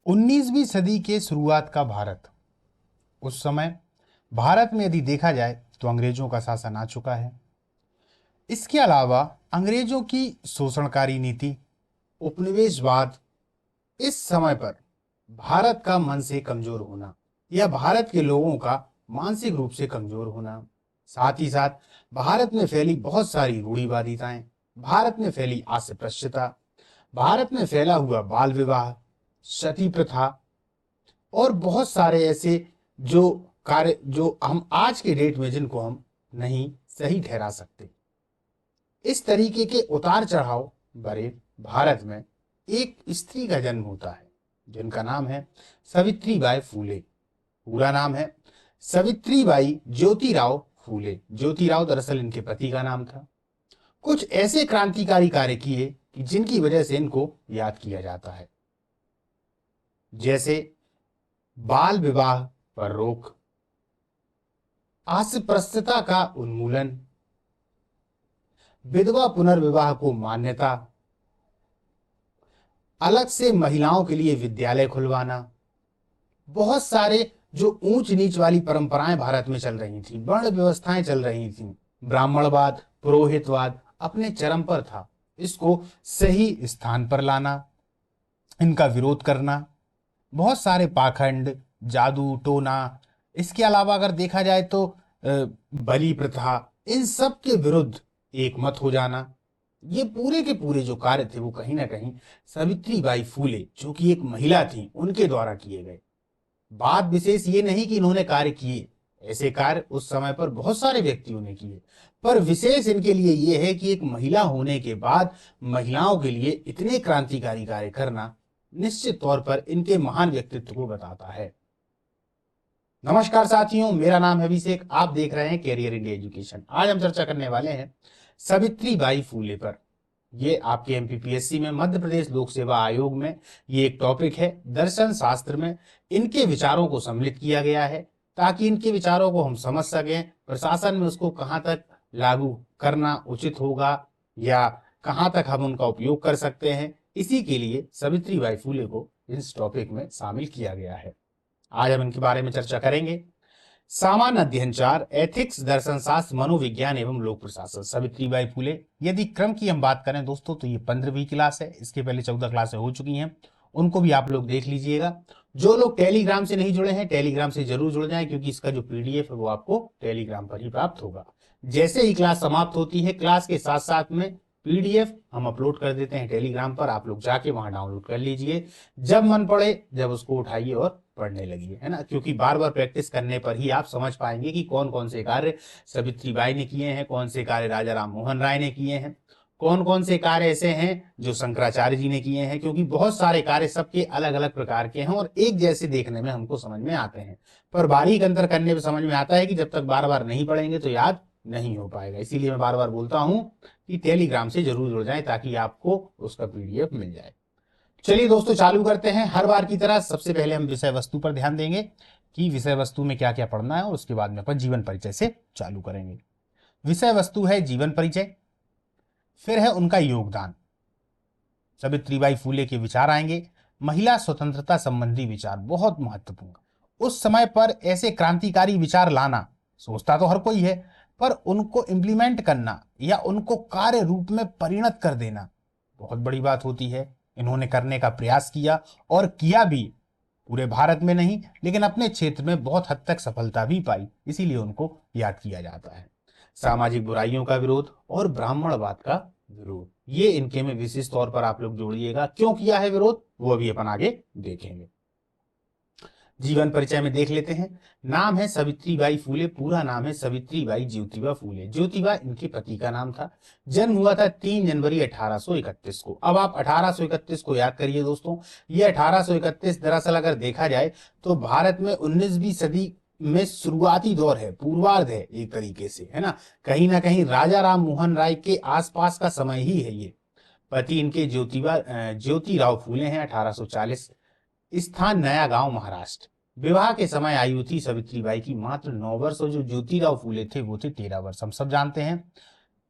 19वीं सदी के शुरुआत का भारत। उस समय भारत में यदि देखा जाए तो अंग्रेजों का शासन आ चुका है। इसके अलावा अंग्रेजों की शोषणकारी नीति, उपनिवेशवाद, इस समय पर भारत का मन से कमजोर होना या भारत के लोगों का मानसिक रूप से कमजोर होना, साथ ही साथ भारत में फैली बहुत सारी रूढ़िवादिताएं, भारत में फैली अस्पृश्यता, भारत में फैला हुआ बाल विवाह, सती प्रथा और बहुत सारे ऐसे जो कार्य जो हम आज के डेट में जिनको हम नहीं सही ठहरा सकते। इस तरीके के उतार चढ़ाव भरे भारत में एक स्त्री का जन्म होता है जिनका नाम है सावित्रीबाई फूले। पूरा नाम है सावित्रीबाई ज्योतिराव फूले। ज्योतिराव दरअसल इनके पति का नाम था। कुछ ऐसे क्रांतिकारी कार्य किए कि जिनकी वजह से इनको याद किया जाता है, जैसे बाल विवाह पर रोक, अस्पृश्यता का उन्मूलन, विधवा पुनर्विवाह को मान्यता, अलग से महिलाओं के लिए विद्यालय खुलवाना, बहुत सारे जो ऊंच नीच वाली परंपराएं भारत में चल रही थी, वर्ण व्यवस्थाएं चल रही थी, ब्राह्मणवाद, पुरोहितवाद अपने चरम पर था, इसको सही स्थान पर लाना, इनका विरोध करना, बहुत सारे पाखंड, जादू टोना, इसके अलावा अगर देखा जाए तो बलि प्रथा, इन सब के विरुद्ध एक मत हो जाना, ये पूरे के पूरे जो कार्य थे वो कहीं ना कहीं सावित्रीबाई फूले जो कि एक महिला थी उनके द्वारा किए गए। बात विशेष ये नहीं कि इन्होंने कार्य किए, ऐसे कार्य उस समय पर बहुत सारे व्यक्तियों ने किए, पर विशेष इनके लिए यह है कि एक महिला होने के बाद महिलाओं के लिए इतने क्रांतिकारी कार्य करना निश्चित तौर पर इनके महान व्यक्तित्व को बताता है। नमस्कार साथियों, मेरा नाम है अभिषेक, आप देख रहे हैं कैरियर इंडिया एजुकेशन। आज हम चर्चा करने वाले हैं सावित्रीबाई फूले पर। ये आपके एमपीपीएससी में, मध्य प्रदेश लोक सेवा आयोग में ये एक टॉपिक है। दर्शन शास्त्र में इनके विचारों को सम्मिलित किया गया है ताकि इनके विचारों को हम समझ सकें, प्रशासन में उसको कहां तक लागू करना उचित होगा या कहां तक हम उनका उपयोग कर सकते हैं। इसी के लिए सावित्रीबाई फूले को इस टॉपिक में शामिल किया गया है। आज हम इनके बारे में चर्चा करेंगे। सामान्य अध्ययन 4, एथिक्स, दर्शन शास्त्र, मनोविज्ञान एवं लोक प्रशासन, सावित्रीबाई फूले। यदि क्रम की हम बात करें दोस्तों तो ये 15वीं क्लास है, इसके पहले 14 क्लासें हो चुकी हैं, उनको भी आप लोग देख लीजिएगा। जो लोग टेलीग्राम से नहीं जुड़े हैं, टेलीग्राम से जरूर जुड़ जाएं क्योंकि इसका जो पीडीएफ है वो आपको टेलीग्राम पर ही प्राप्त होगा। जैसे ही क्लास समाप्त होती है, क्लास के साथ साथ में पीडीएफ हम अपलोड कर देते हैं टेलीग्राम पर, आप लोग जाके वहां डाउनलोड कर लीजिए। जब मन पड़े जब उसको उठाइए और पढ़ने लगिए, है ना, क्योंकि बार बार प्रैक्टिस करने पर ही आप समझ पाएंगे कि कौन कौन से कार्य सावित्रीबाई ने किए हैं, कौन से कार्य राजा राम मोहन राय ने किए हैं, कौन कौन से कार्य ऐसे हैं जो शंकराचार्य जी ने किए हैं, क्योंकि बहुत सारे कार्य सबके अलग अलग प्रकार के हैं और एक जैसे देखने में हमको समझ में आते हैं, पर बारीक अंतर करने में समझ में आता है कि जब तक बार बार नहीं पढ़ेंगे तो याद नहीं हो पाएगा। इसीलिए मैं बार बार बोलता हूं कि टेलीग्राम से जरूर जुड़ जाएं ताकि आपको उसका पीडीएफ मिल जाए। चलिए दोस्तों, चालू करते हैं। हर बार की तरह सबसे पहले हम विषय वस्तु पर ध्यान देंगे कि विषय वस्तु में क्या क्या पढ़ना है और उसके बाद में अपन जीवन परिचय से चालू करेंगे। विषय वस्तु है जीवन परिचय, फिर है उनका योगदान, सावित्रीबाई फूले के विचार आएंगे, महिला स्वतंत्रता संबंधी विचार बहुत महत्वपूर्ण। उस समय पर ऐसे क्रांतिकारी विचार लाना, सोचता तो हर कोई है, पर उनको इम्प्लीमेंट करना या उनको कार्य रूप में परिणत कर देना बहुत बड़ी बात होती है। इन्होंने करने का प्रयास किया और किया भी, पूरे भारत में नहीं लेकिन अपने क्षेत्र में बहुत हद तक सफलता भी पाई, इसीलिए उनको याद किया जाता है। सामाजिक बुराइयों का विरोध और ब्राह्मणवाद का विरोध, ये इनके में विशेष तौर पर आप लोग जोड़िएगा। क्यों किया है विरोध वो अभी अपन आगे देखेंगे। जीवन परिचय में देख लेते हैं। नाम है सावित्रीबाई फूले, पूरा नाम है सावित्रीबाई ज्योतिबा फूले। ज्योतिबा इनके पति का नाम था। जन्म हुआ था 3 जनवरी 1831 को। अब आप 1831 को याद करिए दोस्तों। ये 1831 दरअसल अगर देखा जाए तो भारत में 19वीं सदी में शुरुआती दौर है, पूर्वार्ध है एक तरीके से, है ना कहीं राजा राम मोहन राय के आसपास का समय ही है ये। पति इनके ज्योतिराव फूले हैं। 1840, स्थान नया गांव महाराष्ट्र। विवाह के समय आयु थी सावित्रीबाई की मात्र 9 वर्ष और जो ज्योतिराव फूले थे वो थे 13 वर्ष। हम सब जानते हैं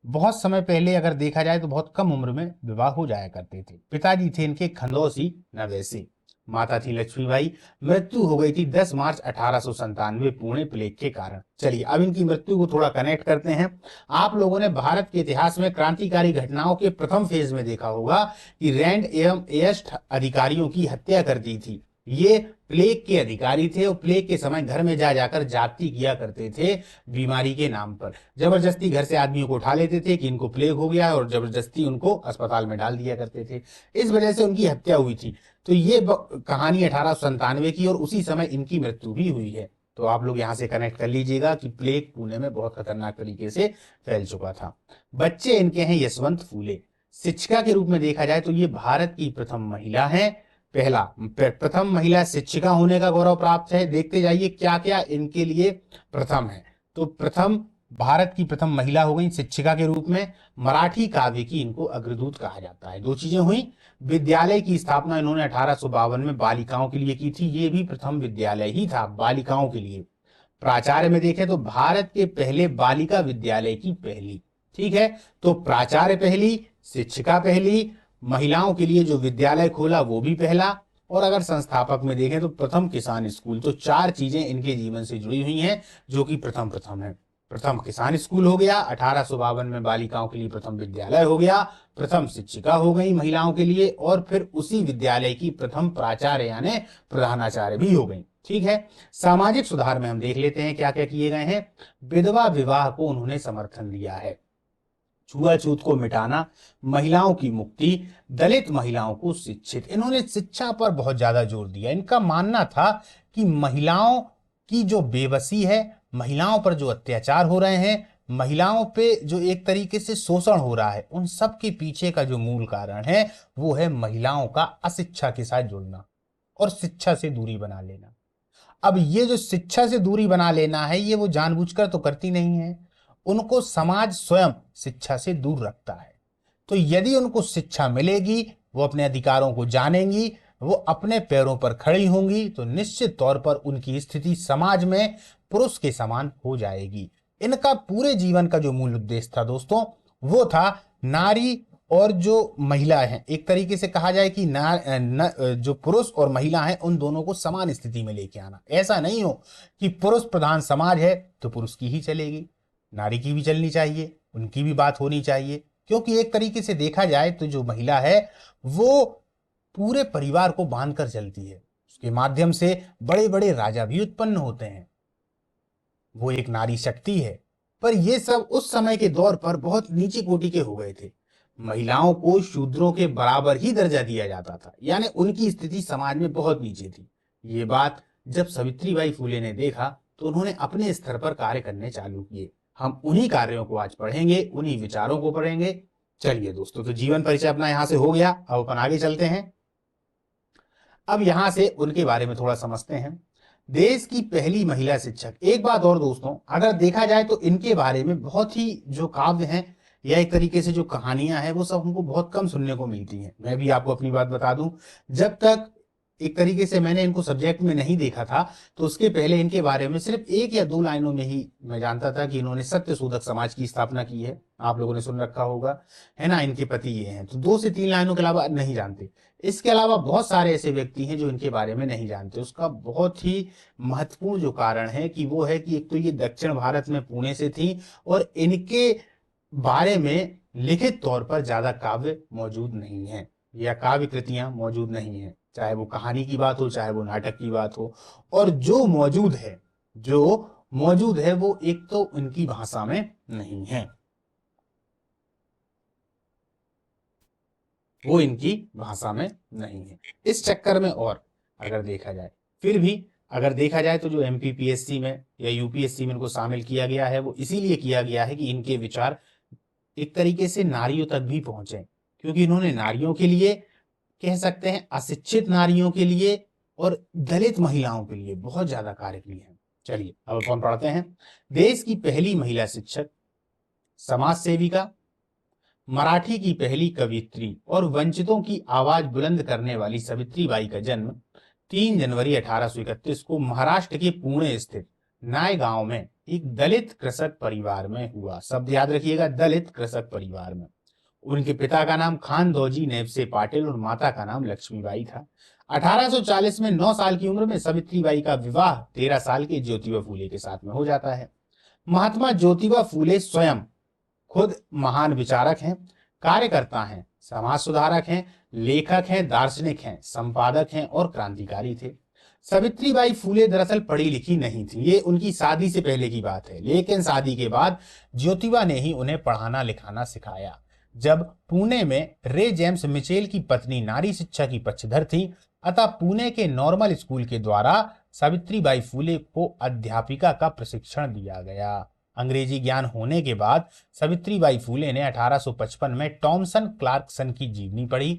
बहुत समय पहले अगर देखा जाए तो बहुत कम उम्र में विवाह हो जाया करते थे। पिताजी थे इनके खंदौसी नवैसे, माता थी लक्ष्मीबाई। मृत्यु हो गई थी 10 मार्च 1897 पुणे प्लेग के कारण। चलिए अब इनकी मृत्यु को थोड़ा कनेक्ट करते हैं। आप लोगों ने भारत के इतिहास में क्रांतिकारी घटनाओं के प्रथम फेज में देखा होगा कि रैंड एवं एयस्ट अधिकारियों की हत्या कर दी थी। ये प्लेग के अधिकारी थे और प्लेग के समय घर में जा जाकर जाति किया करते थे बीमारी के नाम पर। जबरदस्ती घर से आदमियों को उठा लेते थे कि इनको प्लेग हो गया और जबरदस्ती उनको अस्पताल में डाल दिया करते थे। इस वजह से उनकी हत्या हुई थी। तो ये कहानी 1897 की और उसी समय इनकी मृत्यु भी हुई है। तो आप लोग यहां से कनेक्ट कर लीजिएगा कि प्लेग पुणे में बहुत खतरनाक तरीके से फैल चुका था। बच्चे इनके हैं यशवंत फूले। शिक्षिका के रूप में देखा जाए तो ये भारत की प्रथम महिला है। प्रथम महिला शिक्षिका होने का गौरव प्राप्त है। देखते जाइए क्या क्या इनके लिए प्रथम है। तो प्रथम भारत की प्रथम महिला हो गई शिक्षिका के रूप में। मराठी काव्य की इनको अग्रदूत कहा जाता है। दो चीजें हुई। विद्यालय की स्थापना इन्होंने 1852 में बालिकाओं के लिए की थी। ये भी प्रथम विद्यालय ही था बालिकाओं के लिए। प्राचार्य में देखें तो भारत के पहले बालिका विद्यालय की पहली। ठीक है, तो प्राचार्य पहली, शिक्षिका पहली, महिलाओं के लिए जो विद्यालय खोला वो भी पहला, और अगर संस्थापक में देखें तो प्रथम किसान स्कूल। तो 4 चीजें इनके जीवन से जुड़ी हुई हैं जो कि प्रथम प्रथम है। प्रथम किसान स्कूल हो गया, 1852 में बालिकाओं के लिए प्रथम विद्यालय हो गया, प्रथम शिक्षिका हो गई महिलाओं के लिए, और फिर उसी विद्यालय की प्रथम प्राचार्य यानी प्रधानाचार्य भी हो गई। ठीक है, सामाजिक सुधार में हम देख लेते हैं क्या क्या किए गए हैं। विधवा विवाह को उन्होंने समर्थन दिया है। छुआछूत को मिटाना, महिलाओं की मुक्ति, दलित महिलाओं को शिक्षित। इन्होंने शिक्षा पर बहुत ज्यादा जोर दिया। इनका मानना था कि महिलाओं की जो बेबसी है, महिलाओं पर जो अत्याचार हो रहे हैं, महिलाओं पे जो एक तरीके से शोषण हो रहा है, उन सब के पीछे का जो मूल कारण है वो है महिलाओं का अशिक्षा के साथ जुड़ना और शिक्षा से दूरी बना लेना। अब ये जो शिक्षा से दूरी बना लेना है ये वो जानबूझकर तो करती नहीं है, उनको समाज स्वयं शिक्षा से दूर रखता है। तो यदि उनको शिक्षा मिलेगी, वो अपने अधिकारों को जानेंगी, वो अपने पैरों पर खड़ी होंगी, तो निश्चित तौर पर उनकी स्थिति समाज में पुरुष के समान हो जाएगी। इनका पूरे जीवन का जो मूल उद्देश्य था दोस्तों, वो था नारी और जो महिला है, एक तरीके से कहा जाए कि जो पुरुष और महिला है उन दोनों को समान स्थिति में लेके आना। ऐसा नहीं हो कि पुरुष प्रधान समाज है तो पुरुष की ही चलेगी, नारी की भी चलनी चाहिए, उनकी भी बात होनी चाहिए। क्योंकि एक तरीके से देखा जाए तो जो महिला है वो पूरे परिवार को बांध कर चलती है, उसके माध्यम से बड़े बड़े राजा भी उत्पन्न होते हैं, वो एक नारी शक्ति है। पर ये सब उस समय के दौर पर बहुत नीची कोटि के हो गए थे। महिलाओं को शूद्रों के बराबर ही दर्जा दिया जाता था, यानी उनकी स्थिति समाज में बहुत नीचे थी। ये बात जब सावित्रीबाई फूले ने देखा तो उन्होंने अपने स्तर पर कार्य करने चालू किए। हम उन्हीं कार्यों को आज पढ़ेंगे, उन्हीं विचारों को पढ़ेंगे। चलिए दोस्तों, तो जीवन परिचय अपना यहां से हो गया। अब अपन आगे चलते हैं। अब यहां से उनके बारे में थोड़ा समझते हैं। देश की पहली महिला शिक्षक। एक बात और दोस्तों, अगर देखा जाए तो इनके बारे में बहुत ही जो काव्य हैं या एक तरीके से जो कहानियां हैं वो सब हमको बहुत कम सुनने को मिलती हैं। मैं भी आपको अपनी बात बता दूं, जब तक एक तरीके से मैंने इनको सब्जेक्ट में नहीं देखा था तो उसके पहले इनके बारे में सिर्फ 1 या 2 लाइनों में ही मैं जानता था कि इन्होंने सत्य शोधक समाज की स्थापना की है। आप लोगों ने सुन रखा होगा, है ना, इनके पति ये हैं। तो 2 से 3 लाइनों के अलावा नहीं जानते। इसके अलावा बहुत सारे ऐसे व्यक्ति हैं जो इनके बारे में नहीं जानते। उसका बहुत ही महत्वपूर्ण जो कारण है कि वो है कि एक तो ये दक्षिण भारत में पुणे से थी और इनके बारे में लिखित तौर पर ज्यादा काव्य मौजूद नहीं है या काव्य कृतियां मौजूद नहीं है, चाहे वो कहानी की बात हो चाहे वो नाटक की बात हो। और जो मौजूद है वो एक तो उनकी भाषा में नहीं है, वो इनकी भाषा में नहीं है। इस चक्कर में और अगर देखा जाए, फिर भी अगर देखा जाए तो जो एमपीपीएससी में या यूपीएससी में इनको शामिल किया गया है वो इसीलिए किया गया है कि इनके विचार एक तरीके से नारियों तक भी पहुंचे, क्योंकि इन्होंने नारियों के लिए, कह सकते हैं अशिक्षित नारियों के लिए और दलित महिलाओं के लिए बहुत ज्यादा कार्य किए हैं। चलिए अब अपन पढ़ते हैं। देश की पहली महिला शिक्षक, समाज सेविका, मराठी की पहली कवियत्री और वंचितों की आवाज बुलंद करने वाली सावित्रीबाई का जन्म 3 जनवरी 1831 को महाराष्ट्र के पुणे स्थित नाय गांव में एक दलित कृषक परिवार में हुआ। शब्द याद रखिएगा, दलित कृषक परिवार में। उनके पिता का नाम खान दौजी नेवसे पाटिल और माता का नाम लक्ष्मीबाई था। 1840 में 9 साल की उम्र में सावित्रीबाई का विवाह 13 साल के ज्योतिबा फूले के साथ में हो जाता है। महात्मा ज्योतिबा फूले स्वयं खुद महान विचारक हैं, कार्यकर्ता हैं, समाज सुधारक हैं, लेखक हैं, दार्शनिक हैं, संपादक हैं और क्रांतिकारी थे। सावित्रीबाई फूले दरअसल पढ़ी लिखी नहीं थी, ये उनकी शादी से पहले की बात है, लेकिन शादी के बाद ज्योतिबा ने ही उन्हें पढ़ाना लिखाना सिखाया। जब पुणे में रे जेम्स मिचेल की पत्नी नारी शिक्षा की पक्षधर थी, अतः पुणे के नॉर्मल स्कूल के द्वारा सावित्रीबाई फूले को अध्यापिका का प्रशिक्षण दिया गया। अंग्रेजी ज्ञान होने के बाद सावित्रीबाई फूले ने 1855 में टॉमसन क्लार्कसन की जीवनी पढ़ी।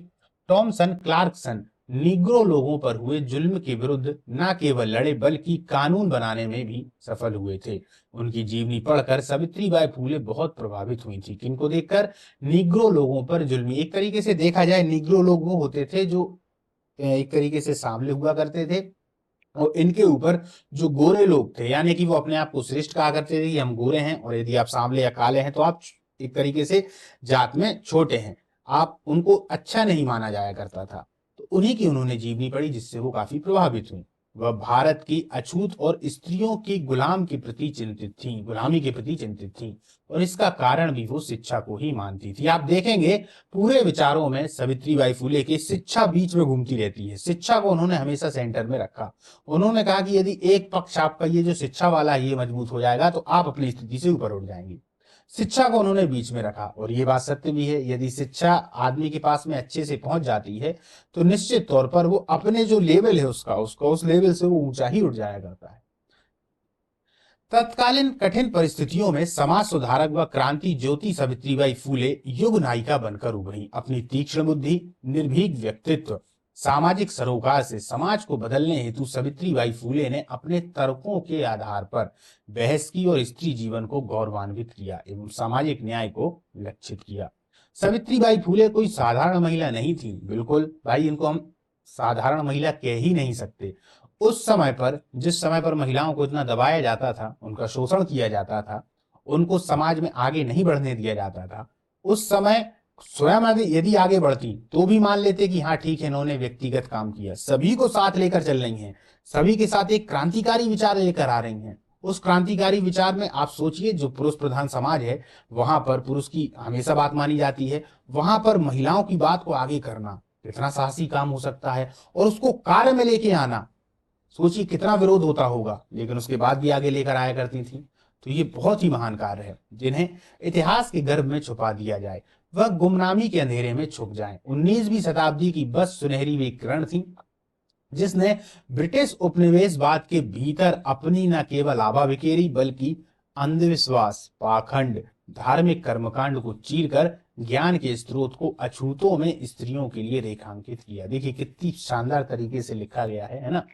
टॉमसन क्लार्कसन निग्रो लोगों पर हुए जुल्म के विरुद्ध न केवल लड़े बल्कि कानून बनाने में भी सफल हुए थे। उनकी जीवनी पढ़कर सावित्रीबाई फूले बहुत प्रभावित हुई थी। किनको देखकर? निग्रो लोगों पर जुल्म। एक तरीके से देखा जाए, निग्रो लोग वो होते थे जो एक तरीके से सांवले हुआ करते थे, और इनके ऊपर जो गोरे लोग थे, यानी कि वो अपने आप को श्रेष्ठ कहा करते थे कि हम गोरे हैं, और यदि आप सांवले या काले हैं तो आप एक तरीके से जात में छोटे हैं, आप उनको अच्छा नहीं माना जाया करता था। तो उन्हीं की उन्होंने जीवनी पढ़ी, जिससे वो काफी प्रभावित हुई। वह भारत की अछूत और स्त्रियों की गुलामी के प्रति चिंतित थी, और इसका कारण भी वो शिक्षा को ही मानती थी। आप देखेंगे पूरे विचारों में सावित्रीबाई फूले की शिक्षा बीच में घूमती रहती है। शिक्षा को उन्होंने हमेशा सेंटर में रखा। उन्होंने कहा कि यदि एक पक्ष आपका ये जो शिक्षा वाला है ये मजबूत हो जाएगा तो आप अपनी स्थिति से ऊपर उठ जाएंगे। शिक्षा को उन्होंने बीच में रखा, और ये बात सत्य भी है। यदि शिक्षा आदमी के पास में अच्छे से पहुंच जाती है तो निश्चित तौर पर वो अपने जो लेवल है उसका उस लेवल से वो ऊंचा ही उठ जाया करता है। तत्कालीन कठिन परिस्थितियों में समाज सुधारक व क्रांति ज्योति सावित्रीबाई फूले युग नायिका बनकर उभरी। अपनी तीक्ष्ण बुद्धि, निर्भीक व्यक्तित्व, सामाजिक सरोकार से समाज को बदलने हेतु सावित्रीबाई फूले ने अपने तर्कों के आधार पर बहस की और स्त्री जीवन को गौरवान्वित किया एवं सामाजिक न्याय को लक्षित किया। सावित्रीबाई फूले कोई साधारण महिला नहीं थी। बिल्कुल भाई, इनको हम साधारण महिला कह ही नहीं सकते। उस समय पर, जिस समय पर महिलाओं को इतना दबाया जाता था, उनका शोषण किया जाता था, उनको समाज में आगे नहीं बढ़ने दिया जाता था, उस समय स्वयं यदि आगे बढ़ती तो भी मान लेते कि हाँ ठीक है, इन्होंने व्यक्तिगत काम किया। सभी को साथ लेकर चल रही हैं, सभी के साथ एक क्रांतिकारी विचार लेकर आ रही हैं। उस क्रांतिकारी विचार में आप सोचिए, जो पुरुष प्रधान समाज है वहां पर पुरुष की हमेशा बात मानी जाती है, वहां पर महिलाओं की बात को आगे करना कितना साहसी काम हो सकता है, और उसको कार्य में लेके आना, सोचिए कितना विरोध होता होगा, लेकिन उसके बाद भी आगे लेकर आया करती थी। तो ये बहुत ही महान कार्य है, जिन्हें इतिहास के गर्भ में छुपा दिया जाए, वह गुमनामी के अंधेरे में छुप जाएं। 19वीं शताब्दी की बस सुनहरी वे किरण थी, जिसने ब्रिटिश उपनिवेशवाद के भीतर अपनी न केवल आभा बिखेरी बल्कि अंधविश्वास, पाखंड, धार्मिक कर्मकांड को चीरकर ज्ञान के स्रोत को अछूतों में स्त्रियों के लिए रेखांकित किया। देखिए कितनी शानदार तरीके से लिखा गया है ना,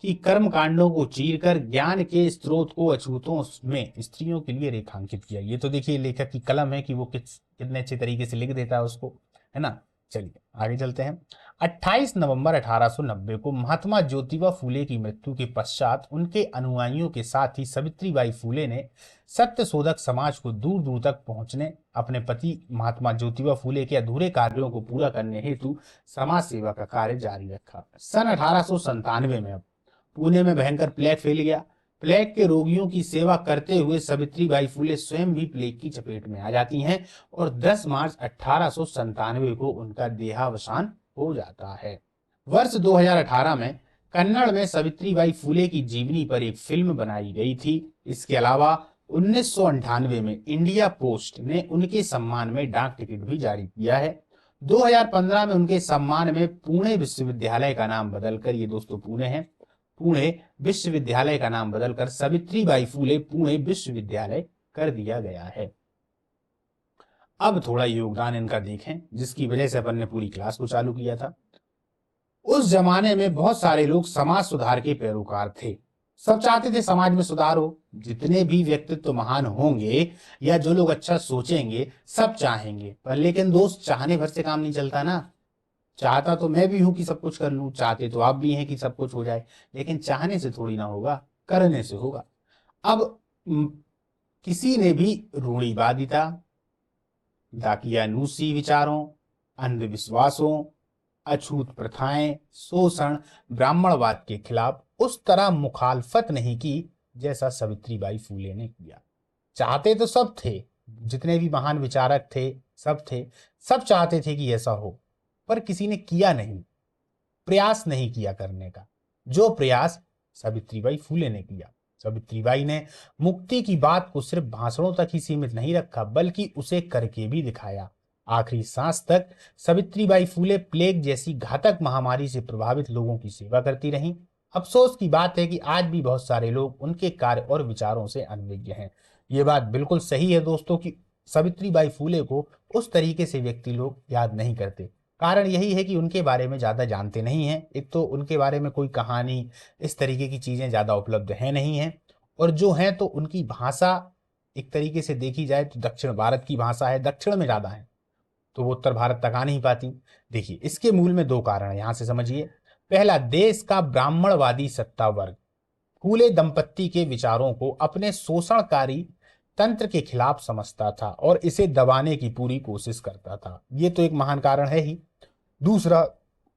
कि कर्म कांडों को चीरकर ज्ञान के स्रोत को अछूतों में स्त्रियों के लिए रेखांकित किया। ये तो देखिए लेखक की कलम है कि वो कितने अच्छे तरीके से लिख देता है उसको, है ना। चलिए आगे चलते हैं। 28 नवंबर 1890 को महात्मा ज्योतिबा फूले की मृत्यु के पश्चात उनके अनुयायियों के साथ ही सावित्रीबाई फूले ने सत्य शोधक समाज को दूर दूर तक पहुंचने, अपने पति महात्मा ज्योतिबा फूले के अधूरे कार्यों को पूरा करने हेतु समाज सेवा का कार्य जारी रखा। सन 1897 में अब पुणे में भयंकर प्लेग फैल गया। प्लेग के रोगियों की सेवा करते हुए सावित्रीबाई फूले स्वयं भी प्लेग की चपेट में आ जाती हैं, और 10 मार्च 1897 को उनका देहावसान हो जाता है। वर्ष 2018 में कन्नड़ में सावित्रीबाई फूले की जीवनी पर एक फिल्म बनाई गई थी। इसके अलावा 1998 में इंडिया पोस्ट ने उनके सम्मान में डाक टिकट भी जारी किया है। 2015 में उनके सम्मान में पुणे विश्वविद्यालय का नाम बदलकर, ये दोस्तों पुणे है, पुणे विश्वविद्यालय का नाम बदलकर सावित्रीबाई फूले पुणे विश्वविद्यालय कर दिया गया है। अब थोड़ा योगदान इनका देखें, जिसकी वजह से अपन ने पूरी क्लास को चालू किया था। उस जमाने में बहुत सारे लोग समाज सुधार के पैरोकार थे। सब चाहते थे समाज में सुधार हो। जितने भी व्यक्तित्व महान होंगे या जो लोग अच्छा सोचेंगे, सब चाहेंगे, पर लेकिन दोस्त चाहने भर से काम नहीं चलता ना। चाहता तो मैं भी हूं कि सब कुछ कर लूं, चाहते तो आप भी हैं कि सब कुछ हो जाए, लेकिन चाहने से थोड़ी ना होगा, करने से होगा। अब किसी ने भी रूढ़िवादिता, दाकियानूसी विचारों, अंधविश्वासों, अछूत प्रथाएं, शोषण, ब्राह्मणवाद के खिलाफ उस तरह मुखालफत नहीं की जैसा सावित्रीबाई फूले ने किया। चाहते तो सब थे, जितने भी महान विचारक थे सब थे, सब चाहते थे कि ऐसा हो, पर किसी ने किया नहीं, प्रयास नहीं किया करने का, जो प्रयास सावित्रीबाई फूले ने किया। सावित्रीबाई ने मुक्ति की बात को सिर्फ भाषणों तक ही सीमित नहीं रखा, बल्कि उसे करके भी दिखाया। आखिरी सांस तक सावित्रीबाई फूले प्लेग जैसी घातक महामारी से प्रभावित लोगों की सेवा करती रहीं। अफसोस की बात है कि आज भी बहुत सारे लोग उनके कार्य और विचारों से अनभिज्ञ हैं। ये बात बिल्कुल सही है दोस्तों कि सावित्रीबाई फूले को उस तरीके से व्यक्ति लोग याद नहीं करते। कारण यही है कि उनके बारे में ज़्यादा जानते नहीं हैं। एक तो उनके बारे में कोई कहानी, इस तरीके की चीज़ें ज़्यादा उपलब्ध हैं नहीं हैं, और जो हैं तो उनकी भाषा एक तरीके से देखी जाए तो दक्षिण भारत की भाषा है, दक्षिण में ज़्यादा है, तो वो उत्तर भारत तक आ नहीं पाती। देखिए, इसके मूल में दो कारण है, यहां से समझिए। पहला, देश का ब्राह्मणवादी सत्ता वर्ग फूले दंपत्ति के विचारों को अपने शोषणकारी तंत्र के खिलाफ समझता था और इसे दबाने की पूरी कोशिश करता था। ये तो एक महान कारण है ही। दूसरा,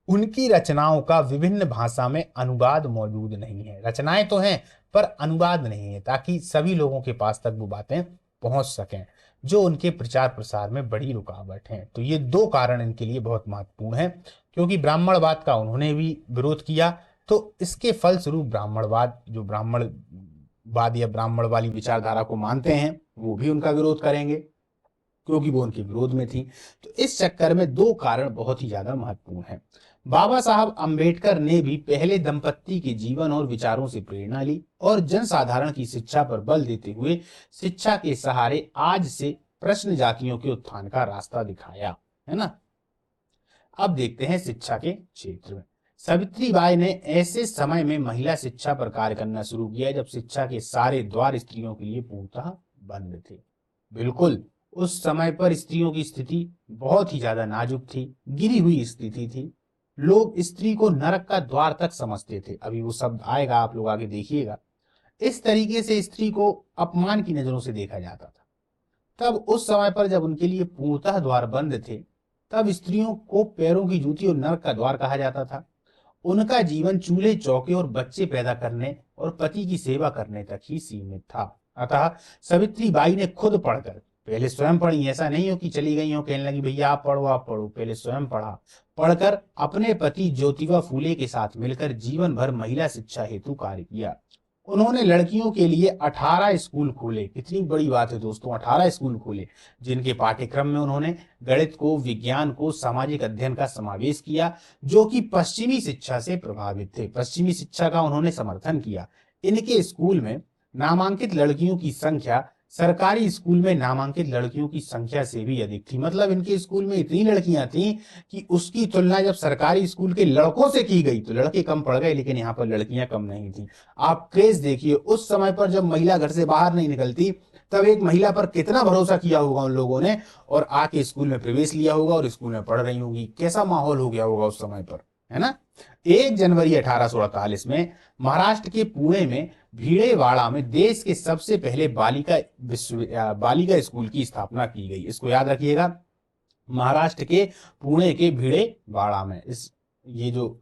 उनकी रचनाओं का विभिन्न भाषा में अनुवाद मौजूद नहीं है। रचनाएं तो हैं पर अनुवाद नहीं है, ताकि सभी लोगों के पास तक वो बातें पहुंच सकें, जो उनके प्रचार प्रसार में बड़ी रुकावट है। तो ये दो कारण इनके लिए बहुत महत्वपूर्ण है, क्योंकि ब्राह्मणवाद का उन्होंने भी विरोध किया, तो इसके फलस्वरूप ब्राह्मणवाद, जो ब्राह्मणवाद या ब्राह्मण वाली विचारधारा को मानते हैं, वो भी उनका विरोध करेंगे, क्योंकि वो उनके विरोध में थी। तो इस चक्कर में दो कारण बहुत ही ज्यादा महत्वपूर्ण हैं। बाबा साहब अंबेडकर ने भी पहले दंपत्ति के जीवन और विचारों से प्रेरणा ली और जनसाधारण की शिक्षा पर बल देते हुए शिक्षा के सहारे आज से प्रश्न जातियों के उत्थान का रास्ता दिखाया, है ना। अब देखते हैं शिक्षा के क्षेत्र में। सावित्रीबाई ने ऐसे समय में महिला शिक्षा पर कार्य करना शुरू किया जब शिक्षा के सारे द्वार स्त्रियों के लिए पूर्णतः बंद थे। बिल्कुल, उस समय पर स्त्रियों की स्थिति बहुत ही ज्यादा नाजुक थी, गिरी हुई स्थिति थी। लोग स्त्री को नरक का द्वार तक समझते थे। अभी वो शब्द आएगा, आप लोग आगे देखिएगा। इस तरीके से स्त्री को अपमान की नजरों से देखा जाता था। तब उस समय पर जब उनके लिए पूर्णतः द्वार बंद थे, तब स्त्रियों को पैरों की जूती और नरक का द्वार कहा जाता था। उनका जीवन चूल्हे चौके और बच्चे पैदा करने और पति की सेवा करने तक ही सीमित था। अतः सावित्रीबाई ने खुद पढ़कर, पहले स्वयं पढ़ी, ऐसा नहीं हो कि चली गई हो कहने लगी भैया आप पढ़ो, पहले स्वयं पढ़ा, पढ़कर अपने पति ज्योतिबा फूले के साथ मिलकर जीवन भर महिला शिक्षा हेतु कार्य किया। उन्होंने लड़कियों के लिए 18 स्कूल खोले। कितनी बड़ी बात है दोस्तों, 18 स्कूल खोले, जिनके पाठ्यक्रम में उन्होंने गणित को, विज्ञान को, सामाजिक अध्ययन का समावेश किया, जो कि पश्चिमी शिक्षा से प्रभावित थे। पश्चिमी शिक्षा का उन्होंने समर्थन किया। इनके स्कूल में नामांकित लड़कियों की संख्या सरकारी स्कूल में नामांकित लड़कियों की संख्या से भी अधिक थी। मतलब इनके स्कूल में इतनी लड़कियां थीं कि उसकी तुलना जब सरकारी स्कूल के लड़कों से की गई तो लड़के कम पड़ गए, लेकिन यहाँ पर लड़कियां कम नहीं थी। आप क्रेज देखिए, उस समय पर जब महिला घर से बाहर नहीं निकलती, तब एक महिला पर कितना भरोसा किया होगा उन लोगों ने, और आके स्कूल में प्रवेश लिया होगा और स्कूल में पढ़ रही होगी। कैसा माहौल हो गया होगा उस समय पर, है ना। 1 जनवरी 1848 में महाराष्ट्र के पुणे में भीड़ेवाड़ा में देश के सबसे पहले बालिका स्कूल की स्थापना की गई। इसको याद रखिएगा, महाराष्ट्र के पुणे के भीड़ेवाड़ा में, ये जो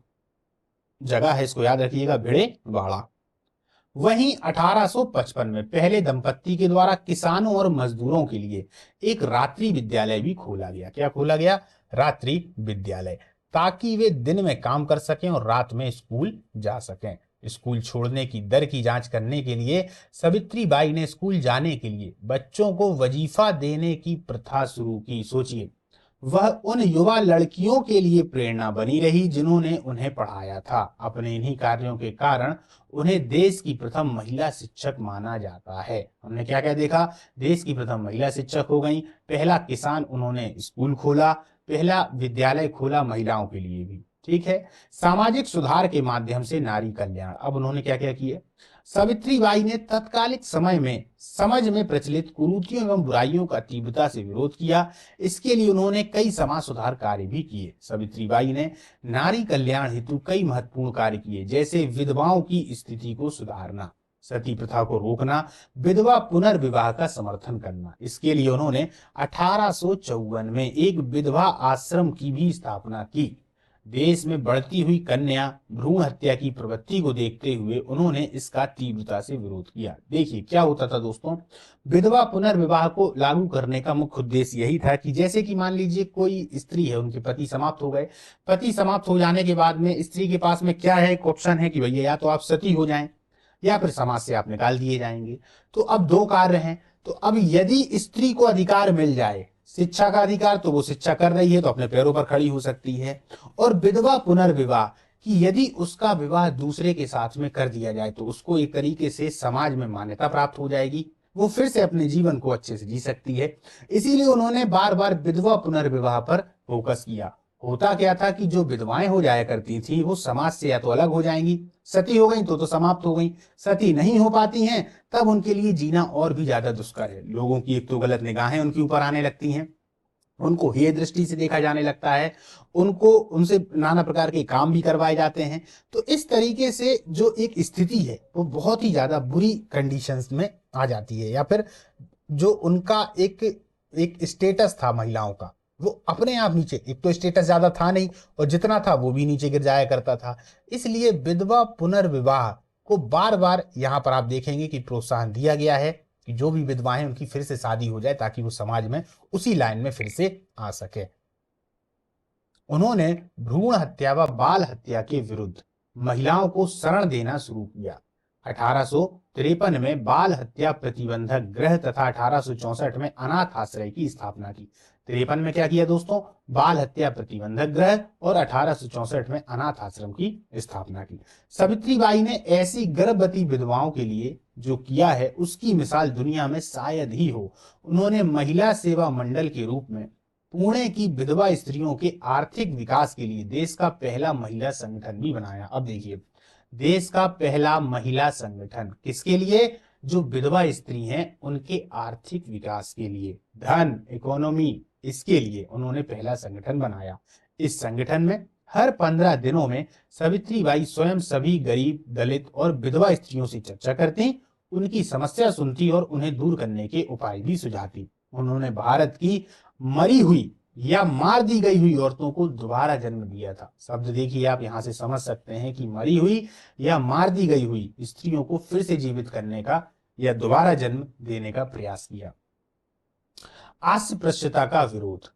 जगह है इसको याद रखिएगा, भीड़ेवाड़ा। वहीं 1855 में पहले दंपत्ति के द्वारा किसानों और मजदूरों के लिए एक रात्रि विद्यालय भी खोला गया। क्या खोला गया? रात्रि विद्यालय, ताकि वे दिन में काम कर सकें और रात में स्कूल जा सकें। स्कूल छोड़ने की दर की जांच करने के लिए सावित्रीबाई ने स्कूल जाने के लिए बच्चों को वजीफा देने की प्रथा शुरू की। सोचिए, वह उन युवा लड़कियों के लिए प्रेरणा बनी रही जिन्होंने उन्हें पढ़ाया था। अपने इन्हीं कार्यों के कारण उन्हें देश की प्रथम महिला शिक्षक माना जाता है। हमने क्या क्या देखा? देश की प्रथम महिला शिक्षक हो गई, पहला किसान उन्होंने स्कूल खोला, पहला विद्यालय खोला महिलाओं के लिए भी, ठीक है। सामाजिक सुधार के माध्यम से नारी कल्याण। अब उन्होंने क्या क्या किए? सावित्रीबाई ने तत्कालिक समय में समाज में प्रचलित कुरीतियों एवं बुराइयों का तीव्रता से विरोध किया। इसके लिए उन्होंने कई समाज सुधार कार्य भी किए। सावित्रीबाई ने नारी कल्याण हेतु कई महत्वपूर्ण कार्य किए, जैसे विधवाओं की स्थिति को सुधारना, सती प्रथा को रोकना, विधवा पुनर्विवाह का समर्थन करना। इसके लिए उन्होंने 1854 में एक विधवा आश्रम की भी स्थापना की। देश में बढ़ती हुई कन्या भ्रूण हत्या की प्रवृत्ति को देखते हुए उन्होंने इसका तीव्रता से विरोध किया। देखिए क्या होता था दोस्तों, विधवा पुनर्विवाह को लागू करने का मुख्य उद्देश्य यही था कि जैसे कि मान लीजिए कोई स्त्री है, उनके पति समाप्त हो गए, पति समाप्त हो जाने के बाद में स्त्री के पास में क्या है, एक ऑप्शन है कि भैया या तो आप सती हो जाएं या फिर समाज से आप निकाल दिए जाएंगे। तो अब दो कार्य हैं। तो अब यदि स्त्री को अधिकार मिल जाए, शिक्षा का अधिकार, तो वो शिक्षा कर रही है तो अपने पैरों पर खड़ी हो सकती है। और विधवा पुनर्विवाह कि यदि उसका विवाह दूसरे के साथ में कर दिया जाए तो उसको एक तरीके से समाज में मान्यता प्राप्त हो जाएगी, वो फिर से अपने जीवन को अच्छे से जी सकती है। इसीलिए उन्होंने बार बार विधवा पुनर्विवाह पर फोकस किया। होता क्या था कि जो विधवाएं हो जाया करती थी वो समाज से या तो अलग हो जाएंगी, सती हो गई तो समाप्त हो गई, सती नहीं हो पाती हैं तब उनके लिए जीना और भी ज्यादा दुष्कर है। लोगों की एक तो गलत निगाहें उनके ऊपर आने लगती हैं, उनको हेय दृष्टि से देखा जाने लगता है, उनको उनसे नाना प्रकार के काम भी करवाए जाते हैं। तो इस तरीके से जो एक स्थिति है वो बहुत ही ज्यादा बुरी कंडीशंस में आ जाती है, या फिर जो उनका एक एक स्टेटस था महिलाओं का वो अपने आप नीचे, एक तो स्टेटस ज्यादा था नहीं और जितना था वो भी नीचे गिर जाया करता था। इसलिए विधवा पुनर्विवाह को बार बार यहाँ पर आप देखेंगे कि प्रोत्साहन दिया गया है कि जो भी विधवाएं उनकी फिर से शादी हो जाए ताकि वो समाज में उसी लाइन में फिर से आ सके। उन्होंने भ्रूण हत्या व बाल हत्या के विरुद्ध महिलाओं को शरण देना शुरू किया। 1853 में बाल हत्या प्रतिबंधक गृह तथा 1864 में अनाथ आश्रय की स्थापना की। 53 में क्या किया दोस्तों, बाल हत्या प्रतिबंधक गृह, और 1864 में अनाथ आश्रम की स्थापना की। सावित्रीबाई ने ऐसी गर्भवती विधवाओं के लिए जो किया है उसकी मिसाल दुनिया में शायद ही हो। उन्होंने महिला सेवा मंडल के रूप में पुणे की विधवा स्त्रियों के आर्थिक विकास के लिए देश का पहला महिला संगठन भी बनाया। अब देखिए, देश का पहला महिला संगठन किसके लिए, जो विधवा स्त्री हैं उनके आर्थिक विकास के लिए, धन इकोनॉमी, इसके लिए उन्होंने पहला संगठन बनाया। इस संगठन में हर 15 दिनों में सावित्रीबाई स्वयं सभी गरीब, दलित और विधवा स्त्रियों से चर्चा करती, उनकी समस्या सुनती और उन्हें दूर करने के उपाय भी सुझाती। उन्होंने भारत की मरी हुई या मार दी गई हुई औरतों को दोबारा जन्म दिया था। शब्द देखिए, आप यहां से समझ सकते हैं कि मरी हुई या मार दी गई हुई स्त्रियों को फिर से जीवित करने का या दोबारा जन्म देने का प्रयास किया। अस्पृश्यता का विरोध।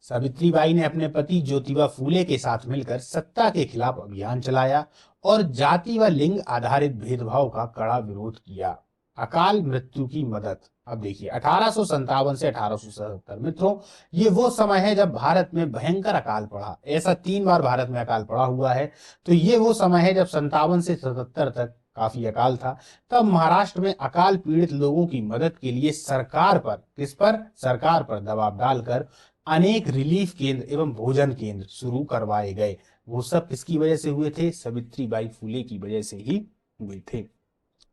सावित्रीबाई ने अपने पति ज्योतिबा फूले के साथ मिलकर सत्ता के खिलाफ अभियान चलाया और जाति व लिंग आधारित भेदभाव का कड़ा विरोध किया। अकाल मृत्यु की मदद। अब देखिए, 1857 से 1877, मित्रों ये वो समय है जब भारत में भयंकर अकाल पड़ा। ऐसा 3 बार भारत में अकाल पड़ा हुआ है। तो ये वो समय है जब 57 से 77 तक काफी अकाल था। तब महाराष्ट्र में अकाल पीड़ित लोगों की मदद के लिए सरकार पर, किस पर, सरकार पर दबाव डालकर अनेक रिलीफ केंद्र एवं भोजन केंद्र शुरू करवाए गए। वो सब किसकी वजह से हुए थे, सावित्रीबाई फूले की वजह से ही हुए थे।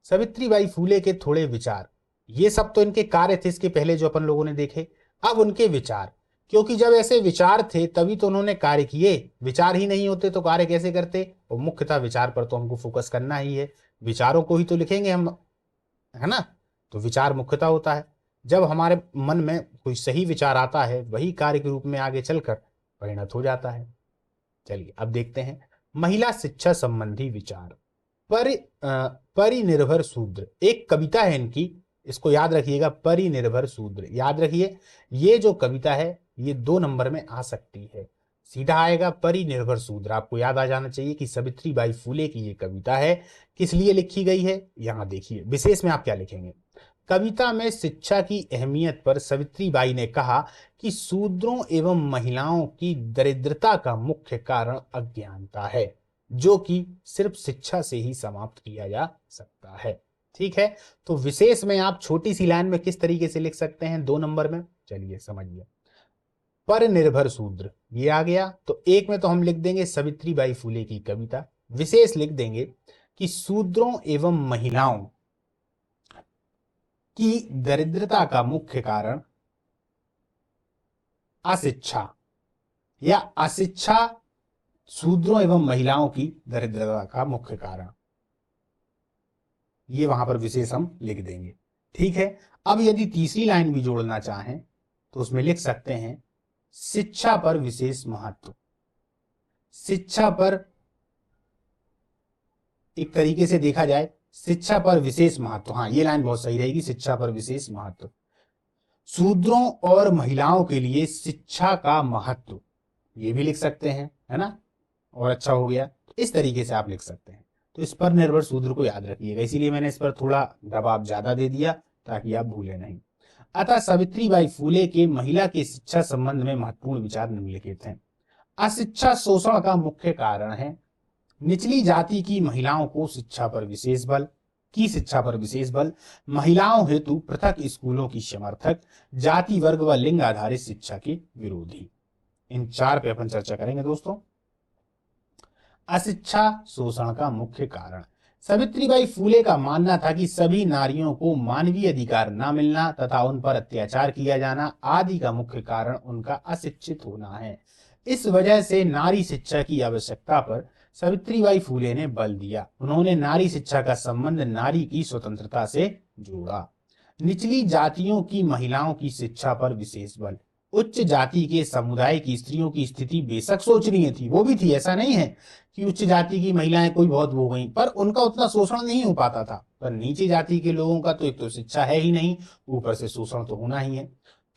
सावित्रीबाई फूले के थोड़े विचार, ये सब तो इनके कार्य थे इसके पहले जो अपन लोगों ने देखे। अब उनके विचार, क्योंकि जब ऐसे विचार थे तभी तो उन्होंने कार्य किए, विचार ही नहीं होते तो कार्य कैसे करते। और मुख्यतः विचार पर तो हमको फोकस करना ही है, विचारों को ही तो लिखेंगे हम, है ना। तो विचार मुख्यतः होता है, जब हमारे मन में कोई सही विचार आता है वही कार्य के रूप में आगे चलकर परिणत हो जाता है। चलिए अब देखते हैं महिला शिक्षा संबंधी विचार। परिनिर्भर शूद्र, एक कविता है इनकी, इसको याद रखिएगा, परिनिर्भर शूद्र याद रखिए। ये जो कविता है ये 2 नंबर में आ सकती है, सीधा आएगा परिनिर्भर शूद्र। आपको याद आ जाना चाहिए कि सावित्रीबाई फूले की ये कविता है, किस लिए लिखी गई है। यहां देखिए विशेष में आप क्या लिखेंगे। कविता में शिक्षा की अहमियत पर सावित्रीबाई ने कहा कि शूद्रों एवं महिलाओं की दरिद्रता का मुख्य कारण अज्ञानता है, जो कि सिर्फ शिक्षा से ही समाप्त किया जा सकता है। ठीक है, तो विशेष में आप छोटी सी लाइन में किस तरीके से लिख सकते हैं 2 नंबर में, चलिए समझिए। परनिर्भर शूद्र ये आ गया, तो 1 में तो हम लिख देंगे सावित्रीबाई फूले की कविता, विशेष लिख देंगे कि शूद्रों एवं महिलाओं की दरिद्रता का मुख्य कारण अशिक्षा, या अशिक्षा शूद्रों एवं महिलाओं की दरिद्रता का मुख्य कारण। ये वहां पर विशेष हम लिख देंगे। ठीक है, अब यदि तीसरी लाइन भी जोड़ना चाहें तो उसमें लिख सकते हैं शिक्षा पर विशेष महत्व। शिक्षा पर एक तरीके से देखा जाए, शिक्षा पर विशेष महत्व, हाँ ये लाइन बहुत सही रहेगी, शिक्षा पर विशेष महत्व। शूद्रों और महिलाओं के लिए शिक्षा का महत्व, ये भी लिख सकते हैं, है ना, और अच्छा हो गया। इस तरीके से आप लिख सकते हैं। तो इस पर निर्भर शूद्र को याद रखिएगा, इसीलिए मैंने इस पर थोड़ा दबाव ज्यादा दे दिया ताकि आप भूले नहीं। अतः सावित्रीबाई फूले के महिला की शिक्षा संबंध में महत्वपूर्ण विचार निम्नलिखित हैं। अशिक्षा शोषण का मुख्य कारण है। निचली जाति की महिलाओं को शिक्षा पर विशेष बल, महिलाओं हेतु पृथक स्कूलों की समर्थक, जाति वर्ग व लिंग आधारित शिक्षा के विरोधी। इन 4 पे अपन चर्चा करेंगे दोस्तों। अशिक्षा शोषण का मुख्य कारण, सावित्रीबाई फूले का मानना था कि सभी नारियों को मानवीय अधिकार न मिलना तथा उन पर अत्याचार किया जाना आदि का मुख्य कारण उनका अशिक्षित होना है। इस वजह से नारी शिक्षा की आवश्यकता पर सावित्रीबाई फूले ने बल दिया। उन्होंने नारी शिक्षा का संबंध नारी की स्वतंत्रता से जोड़ा। निचली जातियों की महिलाओं की शिक्षा पर विशेष बल। उच्च जाति के समुदाय की स्त्रियों की स्थिति बेशक शोचनीय थी, वो भी थी, ऐसा नहीं है कि उच्च जाति की महिलाएं कोई बहुत वो गई, पर उनका उतना शोषण नहीं हो पाता था। पर नीचे जाति के लोगों का तो एक तो शिक्षा है ही नहीं, ऊपर से शोषण तो होना ही है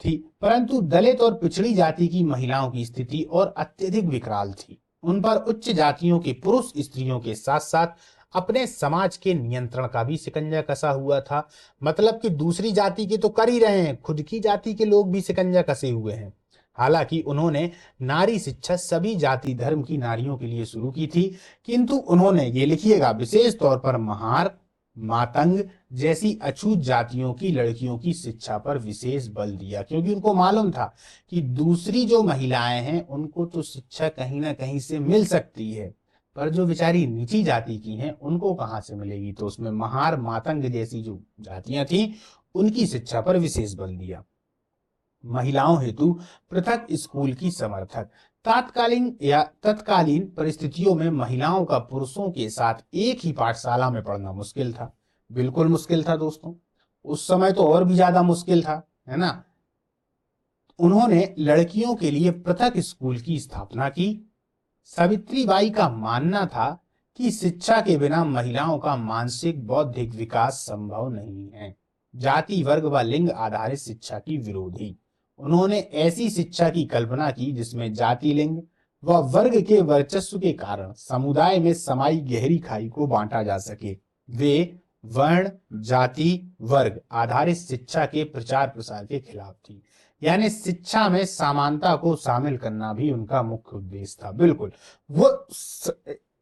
थी। परंतु दलित और पिछड़ी जाति की महिलाओं की स्थिति और अत्यधिक विकराल थी। उन पर उच्च जातियों के पुरुष स्त्रियों के साथ साथ अपने समाज के नियंत्रण का भी शिकंजा कसा हुआ था। मतलब कि दूसरी जाति के तो कर ही रहे हैं, खुद की जाति के लोग भी शिकंजा कसे हुए हैं। हालांकि उन्होंने नारी शिक्षा सभी जाति धर्म की नारियों के लिए शुरू की थी, किंतु उन्होंने, ये लिखिएगा, विशेष तौर पर महार, मातंग जैसी अछूत जातियों की लड़कियों की शिक्षा पर विशेष बल दिया, क्योंकि उनको मालूम था कि दूसरी जो महिलाएं हैं उनको तो शिक्षा कहीं ना कहीं से मिल सकती है, पर जो बेचारी नीची जाति की हैं उनको कहां से मिलेगी। तो उसमें महार, मातंग जैसी जो जातियां थी उनकी शिक्षा पर विशेष बल दिया। महिलाओं हेतु पृथक स्कूल की समर्थक। तत्कालीन परिस्थितियों में महिलाओं का पुरुषों के साथ एक ही पाठशाला में पढ़ना मुश्किल था, बिल्कुल मुश्किल था दोस्तों। उस समय तो और भी ज्यादा मुश्किल था, है ना। उन्होंने लड़कियों के लिए पृथक स्कूल की स्थापना की। सावित्रीबाई का मानना था कि शिक्षा के बिना महिलाओं का मानसिक बौद्धिक विकास संभव नहीं है। जाति वर्ग व लिंग आधारित शिक्षा की विरोधी। उन्होंने ऐसी शिक्षा की कल्पना की जिसमें जाति, लिंग व वर्ग के वर्चस्व के कारण समुदाय में समाई गहरी खाई को बांटा जा सके। वे वर्ण, जाति, वर्ग आधारित शिक्षा के प्रचार प्रसार के खिलाफ थी। यानी शिक्षा में समानता को शामिल करना भी उनका मुख्य उद्देश्य था। बिल्कुल,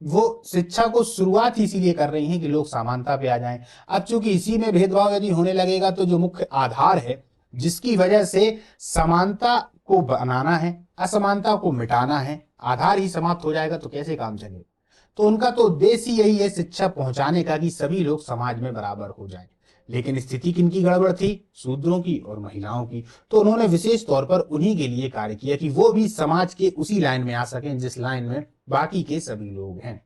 वो शिक्षा को शुरुआत इसीलिए कर रही हैं कि लोग समानता पे आ जाएं। अब चूंकि इसी में भेदभाव यदि होने लगेगा तो जो मुख्य आधार है जिसकी वजह से समानता को बनाना है, असमानता को मिटाना है, आधार ही समाप्त हो जाएगा तो कैसे काम चलेगा। तो उनका तो उद्देश्य यही है शिक्षा पहुंचाने का कि सभी लोग समाज में बराबर हो जाएं। लेकिन स्थिति किनकी गड़बड़ थी? शूद्रों की और महिलाओं की। तो उन्होंने विशेष तौर पर उन्हीं के लिए कार्य किया कि वो भी समाज के उसी लाइन में आ सकें जिस लाइन में बाकी के सभी लोग हैं।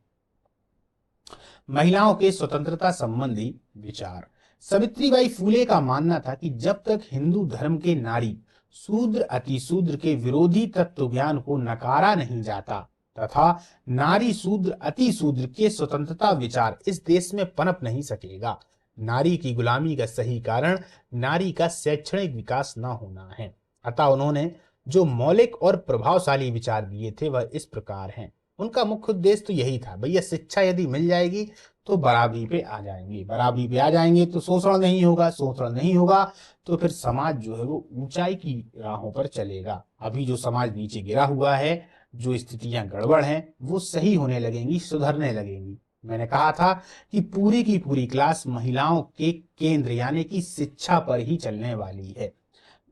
महिलाओं के स्वतंत्रता संबंधी विचार। सावित्रीबाई फूले का मानना था कि जब तक हिंदू धर्म के नारी शूद्र अतिशूद्र के विरोधी तत्व ज्ञान को नकारा नहीं जाता तथा नारी शूद्र अतिशूद्र के स्वतंत्रता विचार इस देश में पनप नहीं सकेगा। नारी की गुलामी का सही कारण नारी का शैक्षणिक विकास न होना है। अतः उन्होंने जो मौलिक और प्रभावशाली विचार दिए थे वह इस प्रकार हैं। उनका मुख्य उद्देश्य तो यही था, भैया शिक्षा यदि मिल जाएगी तो बराबरी पे आ जाएंगे, बराबरी पे आ जाएंगे तो शोषण नहीं होगा, शोषण नहीं होगा तो फिर समाज जो है वो ऊंचाई की राहों पर चलेगा। अभी जो समाज नीचे गिरा हुआ है, जो स्थितियां गड़बड़ हैं, वो सही होने लगेंगी, सुधरने लगेंगी। मैंने कहा था कि पूरी की पूरी क्लास महिलाओं के केंद्र यानी कि शिक्षा पर ही चलने वाली है।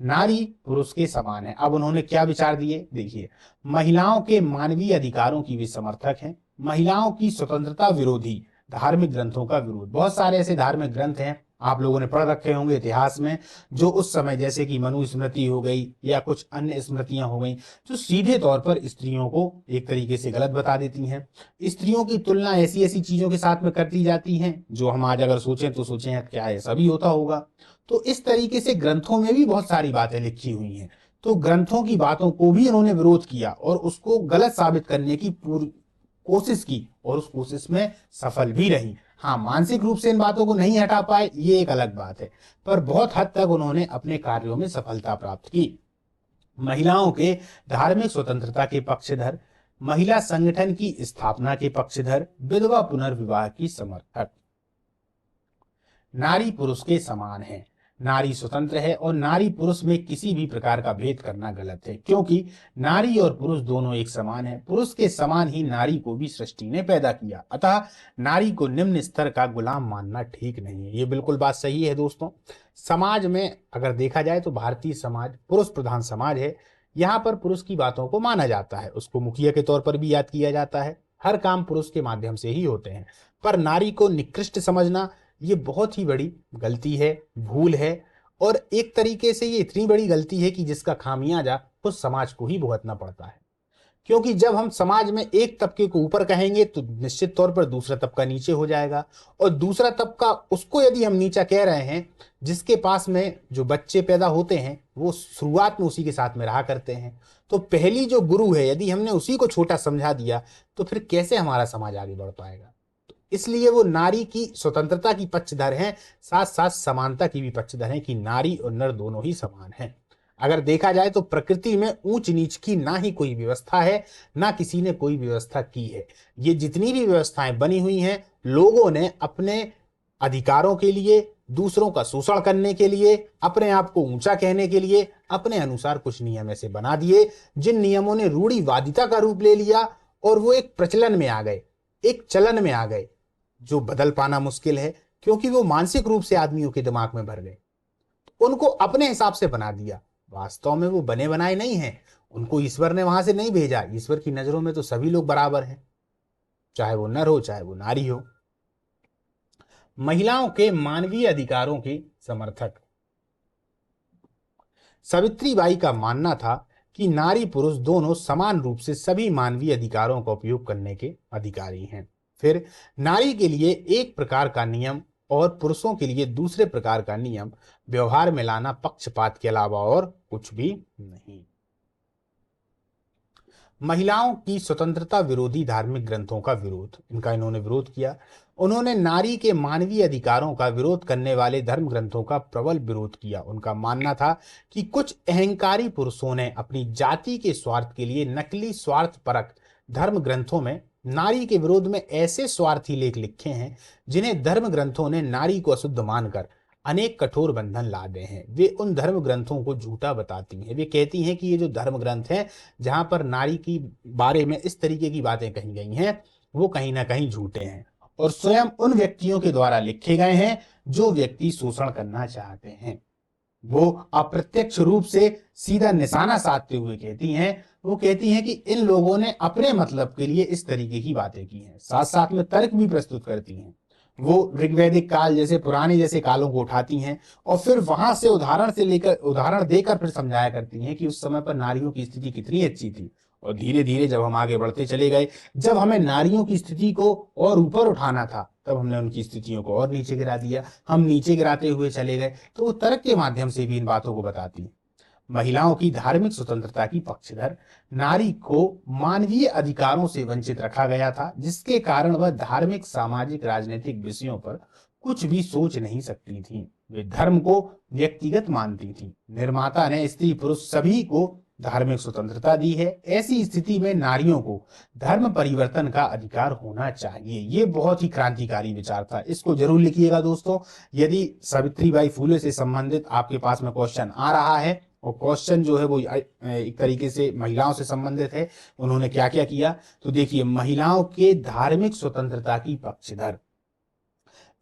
नारी पुरुष के समान है। अब उन्होंने क्या विचार दिए देखिए। महिलाओं के मानवीय अधिकारों की भी समर्थक हैं। महिलाओं की स्वतंत्रता विरोधी, धार्मिक ग्रंथों का विरोध। बहुत सारे ऐसे धार्मिक ग्रंथ हैं आप लोगों ने पढ़ रखे होंगे इतिहास में, जो उस समय जैसे कि मनुस्मृति हो गई या कुछ अन्य स्मृतियां हो गई, जो सीधे तौर पर स्त्रियों को एक तरीके से गलत बता देती हैं। स्त्रियों की तुलना ऐसी ऐसी चीजों के साथ में करती जाती हैं जो हम आज अगर सोचें तो सोचें यार क्या ऐसा भी होता होगा। तो इस तरीके से ग्रंथों में भी बहुत सारी बातें लिखी हुई हैं। तो ग्रंथों की बातों को भी इन्होंने विरोध किया और उसको गलत साबित करने की पूरी कोशिश की और उस कोशिश में सफल भी रही। हाँ, मानसिक रूप से इन बातों को नहीं हटा पाए, ये एक अलग बात है, पर बहुत हद तक उन्होंने अपने कार्यों में सफलता प्राप्त की। महिलाओं के धार्मिक स्वतंत्रता के पक्षधर, महिला संगठन की स्थापना के पक्षधर, विधवा पुनर्विवाह की समर्थक। नारी पुरुष के समान है, नारी स्वतंत्र है और नारी पुरुष में किसी भी प्रकार का भेद करना गलत है, क्योंकि नारी और पुरुष दोनों एक समान है। पुरुष के समान ही नारी को भी सृष्टि ने पैदा किया, अतः नारी को निम्न स्तर का गुलाम मानना ठीक नहीं है। ये बिल्कुल बात सही है दोस्तों। समाज में अगर देखा जाए तो भारतीय समाज पुरुष प्रधान समाज है। यहाँ पर पुरुष की बातों को माना जाता है, उसको मुखिया के तौर पर भी याद किया जाता है, हर काम पुरुष के माध्यम से ही होते हैं। पर नारी को निकृष्ट समझना ये बहुत ही बड़ी गलती है, भूल है, और एक तरीके से ये इतनी बड़ी गलती है कि जिसका खामियाजा उस समाज को ही भुगतना पड़ता है। क्योंकि जब हम समाज में एक तबके को ऊपर कहेंगे तो निश्चित तौर पर दूसरा तबका नीचे हो जाएगा, और दूसरा तबका उसको यदि हम नीचा कह रहे हैं जिसके पास में जो बच्चे पैदा होते हैं वो शुरुआत में उसी के साथ में रहा करते हैं, तो पहली जो गुरु है यदि हमने उसी को छोटा समझा दिया तो फिर कैसे हमारा समाज आगे बढ़ पाएगा। इसलिए वो नारी की स्वतंत्रता की पक्षधर हैं, साथ साथ समानता की भी पक्षधर हैं कि नारी और नर दोनों ही समान हैं। अगर देखा जाए तो प्रकृति में ऊंच नीच की ना ही कोई व्यवस्था है, ना किसी ने कोई व्यवस्था की है। ये जितनी भी व्यवस्थाएं बनी हुई हैं लोगों ने अपने अधिकारों के लिए, दूसरों का शोषण करने के लिए, अपने आप को ऊंचा कहने के लिए अपने अनुसार कुछ नियम ऐसे बना दिए जिन नियमों ने रूढ़िवादिता का रूप ले लिया और वो एक प्रचलन में आ गए, एक चलन में आ गए, जो बदल पाना मुश्किल है क्योंकि वो मानसिक रूप से आदमियों के दिमाग में भर गए। उनको अपने हिसाब से बना दिया, वास्तव में वो बने बनाए नहीं हैं, उनको ईश्वर ने वहां से नहीं भेजा। ईश्वर की नजरों में तो सभी लोग बराबर हैं, चाहे वो नर हो चाहे वो नारी हो। महिलाओं के मानवीय अधिकारों के समर्थक। सावित्रीबाई का मानना था कि नारी पुरुष दोनों समान रूप से सभी मानवीय अधिकारों का उपयोग करने के अधिकारी हैं। फिर नारी के लिए एक प्रकार का नियम और पुरुषों के लिए दूसरे प्रकार का नियम व्यवहार में लाना पक्षपात के अलावा और कुछ भी नहीं। महिलाओं की स्वतंत्रता विरोधी धार्मिक ग्रंथों का विरोध, इनका इन्होंने विरोध किया। उन्होंने नारी के मानवीय अधिकारों का विरोध करने वाले धर्म ग्रंथों का प्रबल विरोध किया। उनका मानना था कि कुछ अहंकारी पुरुषों ने अपनी जाति के स्वार्थ के लिए नकली स्वार्थ परक धर्म ग्रंथों में नारी के विरोध में ऐसे स्वार्थी लेख लिखे हैं जिन्हें धर्म ग्रंथों ने नारी को अशुद्ध मानकर अनेक कठोर बंधन लादे हैं। वे उन धर्म ग्रंथों को झूठा बताती हैं। वे कहती हैं कि ये जो धर्म ग्रंथ हैं जहां पर नारी की बारे में इस तरीके की बातें कही गई हैं वो कहीं ना कहीं झूठे हैं और स्वयं उन व्यक्तियों के द्वारा लिखे गए हैं जो व्यक्ति शोषण करना चाहते हैं। वो अप्रत्यक्ष रूप से सीधा निशाना साधते हुए कहती हैं, वो कहती हैं कि इन लोगों ने अपने मतलब के लिए इस तरीके की बातें की हैं। साथ साथ में तर्क भी प्रस्तुत करती हैं। वो ऋग्वैदिक काल जैसे पुराने जैसे कालों को उठाती हैं और फिर वहां से उदाहरण देकर फिर समझाया करती हैं कि उस समय पर नारियों की स्थिति कितनी अच्छी थी। और धीरे धीरे जब हम आगे बढ़ते चले गए, जब हमें नारियों की स्थिति को और ऊपर उठाना था तब हमने उनकी स्थितियों को और नीचे गिरा दिया। हम नीचे गिराते हुए चले गए, तो वो तर्क के माध्यम से भी इन बातों को बताती है। महिलाओं की धार्मिक स्वतंत्रता की पक्षधर, नारी को मानवीय अधिकारों से वंचित रखा गया था जिसके कारण वह धार्मिक, सामाजिक, राजनीतिक विषयों पर कुछ भी सोच नहीं सकती थी। वे धर्म को व्यक्तिगत मानती थी। निर्माता ने स्त्री पुरुष सभी को धार्मिक स्वतंत्रता दी है। ऐसी स्थिति में नारियों को धर्म परिवर्तन का अधिकार होना चाहिए। ये बहुत ही क्रांतिकारी विचार था, इसको जरूर लिखिएगा दोस्तों। यदि सावित्रीबाई फुले से संबंधित आपके पास में क्वेश्चन आ रहा है और क्वेश्चन जो है वो एक तरीके से महिलाओं से संबंधित है, उन्होंने क्या क्या किया, तो देखिए, महिलाओं के धार्मिक स्वतंत्रता की पक्षधर,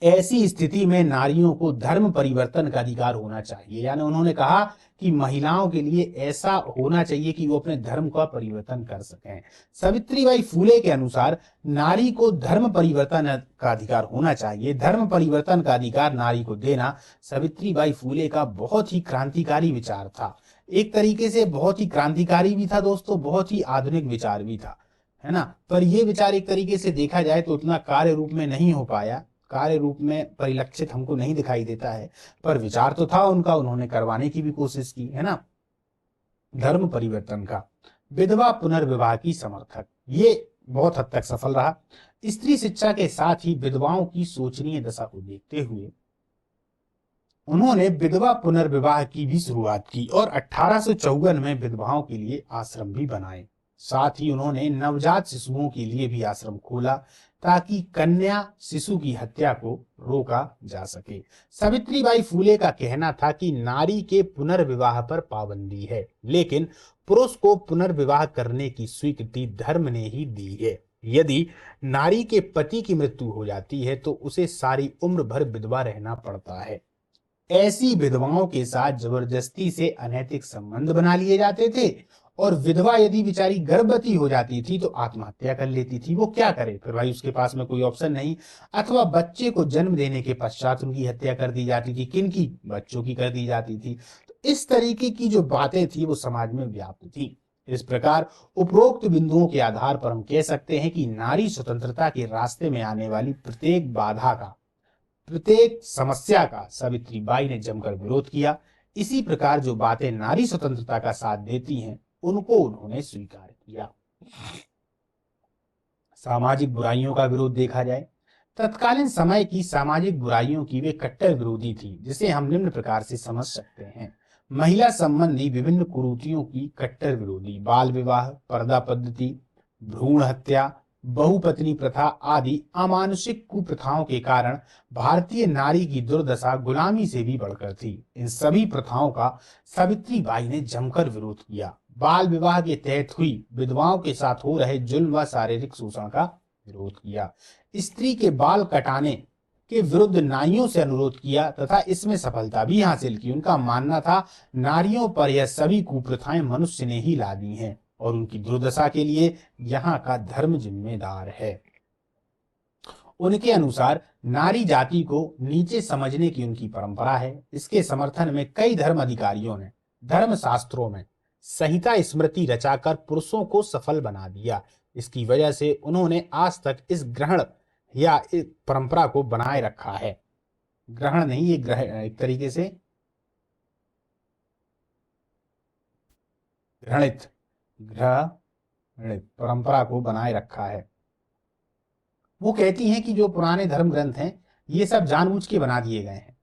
ऐसी स्थिति में नारियों को धर्म परिवर्तन का अधिकार होना चाहिए। यानी उन्होंने कहा कि महिलाओं के लिए ऐसा होना चाहिए कि वो अपने धर्म का परिवर्तन कर सकें। सावित्रीबाई फूले के अनुसार नारी को धर्म परिवर्तन का अधिकार होना चाहिए। धर्म परिवर्तन का अधिकार नारी को देना सावित्रीबाई फूले का बहुत ही क्रांतिकारी विचार था। एक तरीके से बहुत ही क्रांतिकारी भी था दोस्तों, बहुत ही आधुनिक विचार भी था, है ना। पर यह विचार एक तरीके से देखा जाए तो उतना कार्य रूप में नहीं हो पाया, कार्य रूप में परिलक्षित हमको नहीं दिखाई देता है, पर विचार तो था उनका, उन्होंने करवाने की भी कोशिश की, है ना। धर्म परिवर्तन का। विधवा पुनर्विवाह की समर्थक, ये बहुत हद तक सफल रहा। स्त्री शिक्षा के साथ ही विधवाओं की शोचनीय दशा को देखते हुए उन्होंने विधवा पुनर्विवाह की भी शुरुआत की और 1854 में विधवाओं के लिए आश्रम भी बनाए। साथ ही उन्होंने नवजात शिशुओं के लिए भी आश्रम खोला ताकि कन्या शिशु की हत्या को रोका जा सके। सावित्रीबाई फूले का कहना था कि नारी के पुनर्विवाह पर पाबंदी है, लेकिन पुरुष को पुनर्विवाह करने की स्वीकृति धर्म ने ही दी है। यदि नारी के पति की मृत्यु हो जाती है तो उसे सारी उम्र भर विधवा रहना पड़ता है। ऐसी विधवाओं के साथ जबरदस्ती से अनैतिक संबंध बना लिए जाते थे और विधवा यदि बेचारी गर्भवती हो जाती थी तो आत्महत्या कर लेती थी। वो क्या करे फिर भाई, उसके पास में कोई ऑप्शन नहीं, अथवा बच्चे को जन्म देने के पश्चात उनकी हत्या कर दी जाती थी। किनकी? बच्चों की कर दी जाती थी। तो इस तरीके की जो बातें थी वो समाज में व्याप्त थी। इस प्रकार उपरोक्त बिंदुओं के आधार पर हम कह सकते हैं कि नारी स्वतंत्रता के रास्ते में आने वाली प्रत्येक बाधा का, प्रत्येक समस्या का सावित्रीबाई ने जमकर विरोध किया। इसी प्रकार जो बातें नारी स्वतंत्रता का साथ देती हैं उनको उन्होंने स्वीकार किया। सामाजिक बुराइयों का विरोध देखा जाए, तत्कालीन समय की सामाजिक बुराइयों की वे कट्टर विरोधी थी, जिसे हम निम्न प्रकार से समझ सकते हैं। महिला संबंधी विभिन्न कुरीतियों की कट्टर विरोधी, बाल विवाह, पर्दा पद्धति, भ्रूण हत्या, बहुपत्नी प्रथा आदि अमानुषिक कुप्रथाओं के कारण भारतीय नारी की दुर्दशा गुलामी से भी बढ़कर थी। इन सभी प्रथाओं का सावित्रीबाई ने जमकर विरोध किया। बाल विवाह के तहत हुई विधवाओं के साथ हो रहे जुल्म व शारीरिक शोषण का विरोध किया। स्त्री के बाल कटाने के विरुद्ध नाइयों से अनुरोध किया तथा इसमें सफलता भी हासिल की। उनका मानना था नारियों पर यह सभी कुप्रथाएं मनुष्य ने ही ला दी हैं और उनकी दुर्दशा के लिए यहाँ का धर्म जिम्मेदार है। उनके अनुसार नारी जाति को नीचे समझने की उनकी परंपरा है। इसके समर्थन में कई धर्म अधिकारियों ने धर्म शास्त्रों में संहिता स्मृति रचाकर पुरुषों को सफल बना दिया। इसकी वजह से उन्होंने आज तक इस ग्रहण या इस परंपरा को बनाए रखा है। ग्रहण नहीं, ये ग्रहण एक तरीके से घृणित परंपरा को बनाए रखा है। वो कहती हैं कि जो पुराने धर्म ग्रंथ हैं ये सब जानबूझ के बना दिए गए हैं,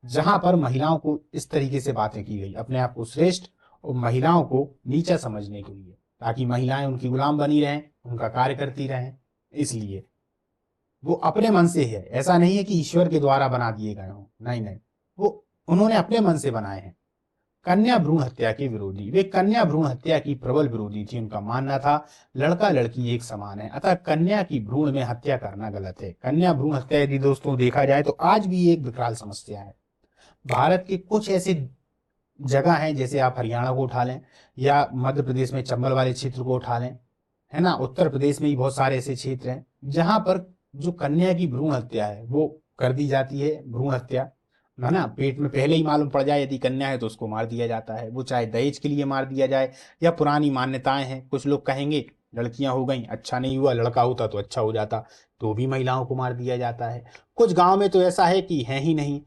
जहां पर महिलाओं को इस तरीके से बातें की गई, अपने आप को श्रेष्ठ और महिलाओं को नीचा समझने के लिए, ताकि महिलाएं उनकी गुलाम बनी रहें, उनका कार्य करती रहें। इसलिए वो अपने मन से है, ऐसा नहीं है कि ईश्वर के द्वारा बना दिए गए हों, नहीं नहीं, वो उन्होंने अपने मन से बनाए हैं। कन्या भ्रूण हत्या के विरोधी, वे कन्या भ्रूण हत्या की प्रबल विरोधी थी। उनका मानना था लड़का लड़की एक समान है, अतः कन्या की भ्रूण में हत्या करना गलत है। कन्या भ्रूण हत्या यदि दोस्तों देखा जाए तो आज भी एक विकराल समस्या है। भारत के कुछ ऐसे जगह हैं, जैसे आप हरियाणा को उठा लें या मध्य प्रदेश में चंबल वाले क्षेत्र को उठा लें, है ना, उत्तर प्रदेश में भी बहुत सारे ऐसे क्षेत्र हैं जहां पर जो कन्या की भ्रूण हत्या है वो कर दी जाती है। भ्रूण हत्या है ना, पेट में पहले ही मालूम पड़ जाए यदि कन्या है तो उसको मार दिया जाता है। वो चाहे दहेज के लिए मार दिया जाए या पुरानी मान्यताएं हैं, कुछ लोग कहेंगे लड़कियां हो गई अच्छा नहीं हुआ, लड़का होता तो अच्छा हो जाता, तो भी महिलाओं को मार दिया जाता है। कुछ गांव में तो ऐसा है कि है ही नहीं।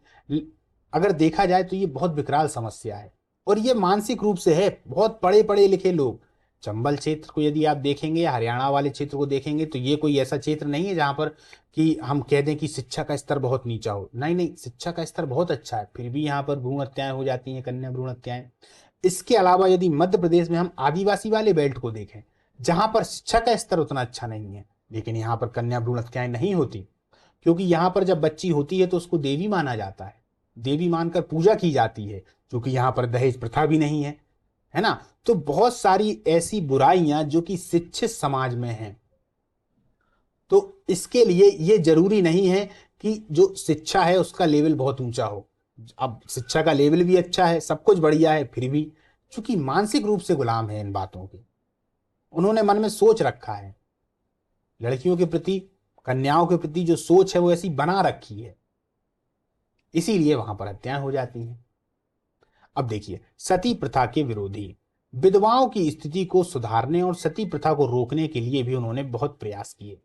अगर देखा जाए तो ये बहुत विकराल समस्या है और ये मानसिक रूप से है। बहुत पढ़े पढ़े लिखे लोग, चंबल क्षेत्र को यदि आप देखेंगे या हरियाणा वाले क्षेत्र को देखेंगे तो ये कोई ऐसा क्षेत्र नहीं है जहां पर कि हम कह दें कि शिक्षा का स्तर बहुत नीचा हो। नहीं नहीं, शिक्षा का स्तर बहुत अच्छा है, फिर भी यहाँ पर भ्रूण हत्याएं हो जाती हैं, कन्या भ्रूण हत्याएं। इसके अलावा यदि मध्य प्रदेश में हम आदिवासी वाले बेल्ट को देखें जहां पर शिक्षा का स्तर उतना अच्छा नहीं है, लेकिन यहाँ पर कन्या भ्रूण हत्याएं नहीं होती, क्योंकि यहाँ पर जब बच्ची होती है तो उसको देवी माना जाता है, देवी मानकर पूजा की जाती है, क्योंकि यहाँ पर दहेज प्रथा भी नहीं है ना। तो बहुत सारी ऐसी बुराइयां जो कि शिक्षित समाज में हैं तो इसके लिए ये जरूरी नहीं है कि जो शिक्षा है उसका लेवल बहुत ऊंचा हो। अब शिक्षा का लेवल भी अच्छा है, सब कुछ बढ़िया है, फिर भी चूंकि मानसिक रूप से गुलाम है इन बातों के, उन्होंने मन में सोच रखा है, लड़कियों के प्रति, कन्याओं के प्रति जो सोच है वो ऐसी बना रखी है, इसीलिए वहां पर हत्याएं हो जाती हैं। अब देखिए, सती प्रथा के विरोधी, विधवाओं की स्थिति को सुधारने और सती प्रथा को रोकने के लिए भी उन्होंने बहुत प्रयास किए।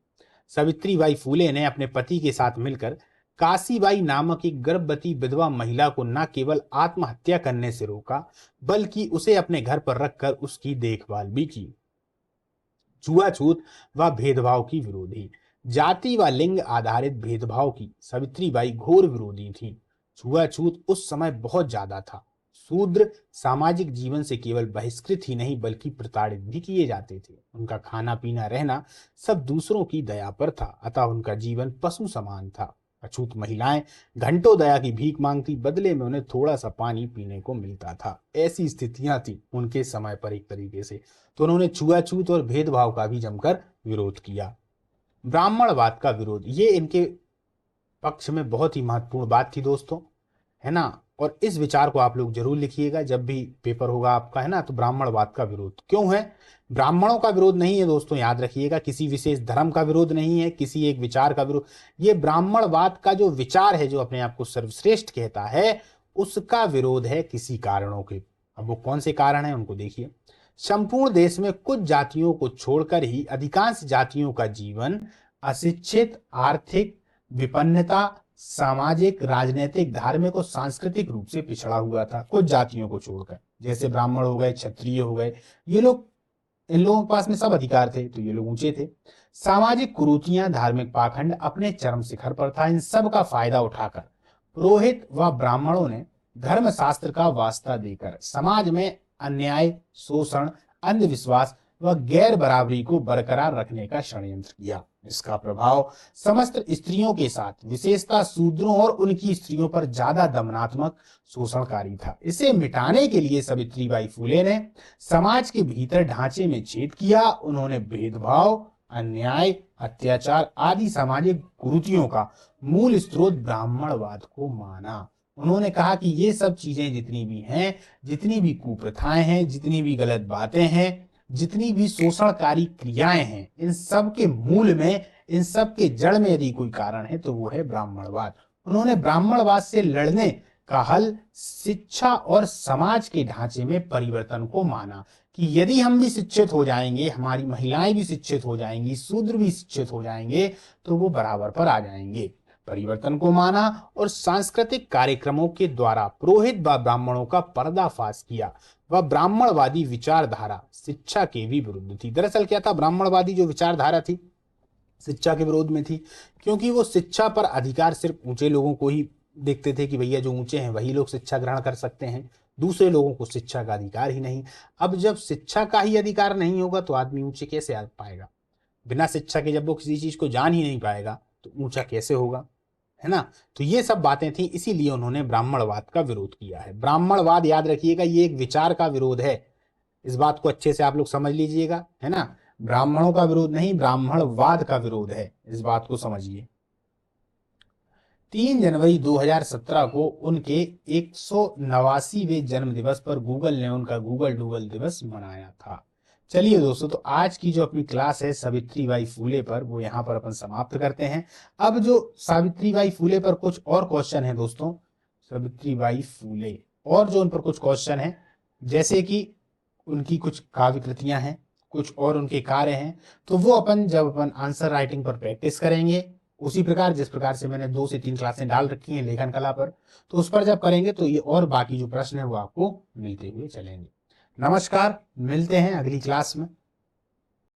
सावित्रीबाई फूले ने अपने पति के साथ मिलकर काशीबाई नामक एक गर्भवती विधवा महिला को न केवल आत्महत्या करने से रोका, बल्कि उसे अपने घर पर रखकर उसकी देखभाल भी की। छुआछूत व भेदभाव की विरोधी, जाति व लिंग आधारित भेदभाव की सावित्रीबाई घोर विरोधी थी। छुआछूत उस समय बहुत ज्यादा था। शूद्र सामाजिक जीवन से केवल बहिष्कृत ही नहीं बल्कि प्रताड़ित भी किए जाते थे। उनका खाना पीना रहना सब दूसरों की दया पर था, अतः उनका जीवन पशु समान था। अछूत महिलाएं घंटों दया की भीख मांगती, बदले में उन्हें थोड़ा सा पानी पीने को मिलता था। ऐसी स्थितियां थी उनके समय पर एक तरीके से। तो उन्होंने छुआछूत और भेदभाव का भी जमकर विरोध किया। ब्राह्मणवाद का विरोध, ये इनके पक्ष में बहुत ही महत्वपूर्ण बात थी दोस्तों, है ना। और इस विचार को आप लोग जरूर लिखिएगा जब भी पेपर होगा आपका, है ना। तो ब्राह्मणवाद का विरोध क्यों है? ब्राह्मणों का विरोध नहीं है दोस्तों, याद रखिएगा, किसी विशेष धर्म का विरोध नहीं है, किसी एक विचार का विरोध। ये ब्राह्मणवाद का जो विचार है, जो अपने आप को सर्वश्रेष्ठ कहता है, उसका विरोध है किसी कारणों के। अब वो कौन से कारण है उनको देखिए। संपूर्ण देश में कुछ जातियों को छोड़कर ही अधिकांश जातियों का जीवन अशिक्षित, आर्थिक विपन्नता, सामाजिक, राजनीतिक, धार्मिक और सांस्कृतिक रूप से पिछड़ा हुआ था। कुछ जातियों को छोड़कर, जैसे ब्राह्मण हो गए, क्षत्रिय हो गए, ये लोग, इन लोगों के पास में सब अधिकार थे, तो ये लोग ऊंचे थे। सामाजिक कुरीतियां, धार्मिक पाखंड अपने चरम शिखर पर था। इन सब का फायदा उठाकर पुरोहित व ब्राह्मणों ने धर्म शास्त्र का वास्ता देकर समाज में अन्याय, शोषण, अंधविश्वास व गैर बराबरी को बरकरार रखने का षड्यंत्र किया। इसका प्रभाव समस्त स्त्रियों के साथ, विशेषतः शूद्रों और उनकी स्त्रियों पर ज्यादा दमनात्मक, शोषणकारी था। इसे मिटाने के लिए सावित्रीबाई फूले ने समाज के भीतर ढांचे में छेद किया। उन्होंने भेदभाव, अन्याय, अत्याचार आदि सामाजिक कुरीतियों का मूल स्रोत ब्राह्मणवाद को माना। उन्होंने कहा कि ये सब चीजें जितनी भी हैं, जितनी भी कुप्रथाएं हैं, जितनी भी गलत बातें हैं, जितनी भी शोषणकारी क्रियाएं हैं, इन सब के मूल में, इन सब के जड़ में यदि कोई कारण है तो वो है ब्राह्मणवाद। उन्होंने ब्राह्मणवाद से लड़ने का हल शिक्षा और समाज के ढांचे में परिवर्तन को माना कि यदि हम भी शिक्षित हो जाएंगे, हमारी महिलाएं भी शिक्षित हो जाएंगी, शूद्र भी शिक्षित हो जाएंगे, तो वो बराबर पर आ जाएंगे। परिवर्तन को माना और सांस्कृतिक कार्यक्रमों के द्वारा पुरोहित व ब्राह्मणों का पर्दाफाश किया। वह ब्राह्मणवादी विचारधारा शिक्षा के भी विरुद्ध थी। दरअसल क्या था, ब्राह्मणवादी जो विचारधारा थी शिक्षा के विरोध में थी, क्योंकि वो शिक्षा पर अधिकार सिर्फ ऊंचे लोगों को ही देखते थे कि भैया जो ऊंचे हैं वही लोग शिक्षा ग्रहण कर सकते हैं, दूसरे लोगों को शिक्षा का अधिकार ही नहीं। अब जब शिक्षा का ही अधिकार नहीं होगा तो आदमी ऊंचे कैसे आ पाएगा? बिना शिक्षा के जब वो किसी चीज को जान ही नहीं पाएगा तो ऊंचा कैसे होगा, है ना। तो ये सब बातें थी, इसीलिए उन्होंने ब्राह्मणवाद का विरोध किया है। ब्राह्मणवाद याद रखिएगा, ये एक विचार का विरोध है, इस बात को अच्छे से आप लोग समझ लीजिएगा, है ना। ब्राह्मणों का विरोध नहीं, ब्राह्मणवाद का विरोध है, इस बात को समझिए। 3 जनवरी 2017 को उनके 189वें जन्म दिवस पर गूगल ने उनका गूगल डूगल दिवस मनाया था। चलिए दोस्तों, तो आज की जो अपनी क्लास है सावित्रीबाई फूले पर, वो यहाँ पर अपन समाप्त करते हैं। अब जो सावित्रीबाई फूले पर कुछ और क्वेश्चन है दोस्तों, सावित्रीबाई फूले और जो उन पर कुछ क्वेश्चन है, जैसे कि उनकी कुछ काव्य कृतियां हैं, कुछ और उनके कार्य हैं, तो वो अपन जब अपन आंसर राइटिंग पर प्रैक्टिस करेंगे, उसी प्रकार जिस प्रकार से मैंने 2 से 3 क्लासें डाल रखी हैं लेखन कला पर, तो उस पर जब करेंगे तो ये और बाकी जो प्रश्न है वो आपको मिलते हुए चलेंगे। नमस्कार, मिलते हैं अगली क्लास में।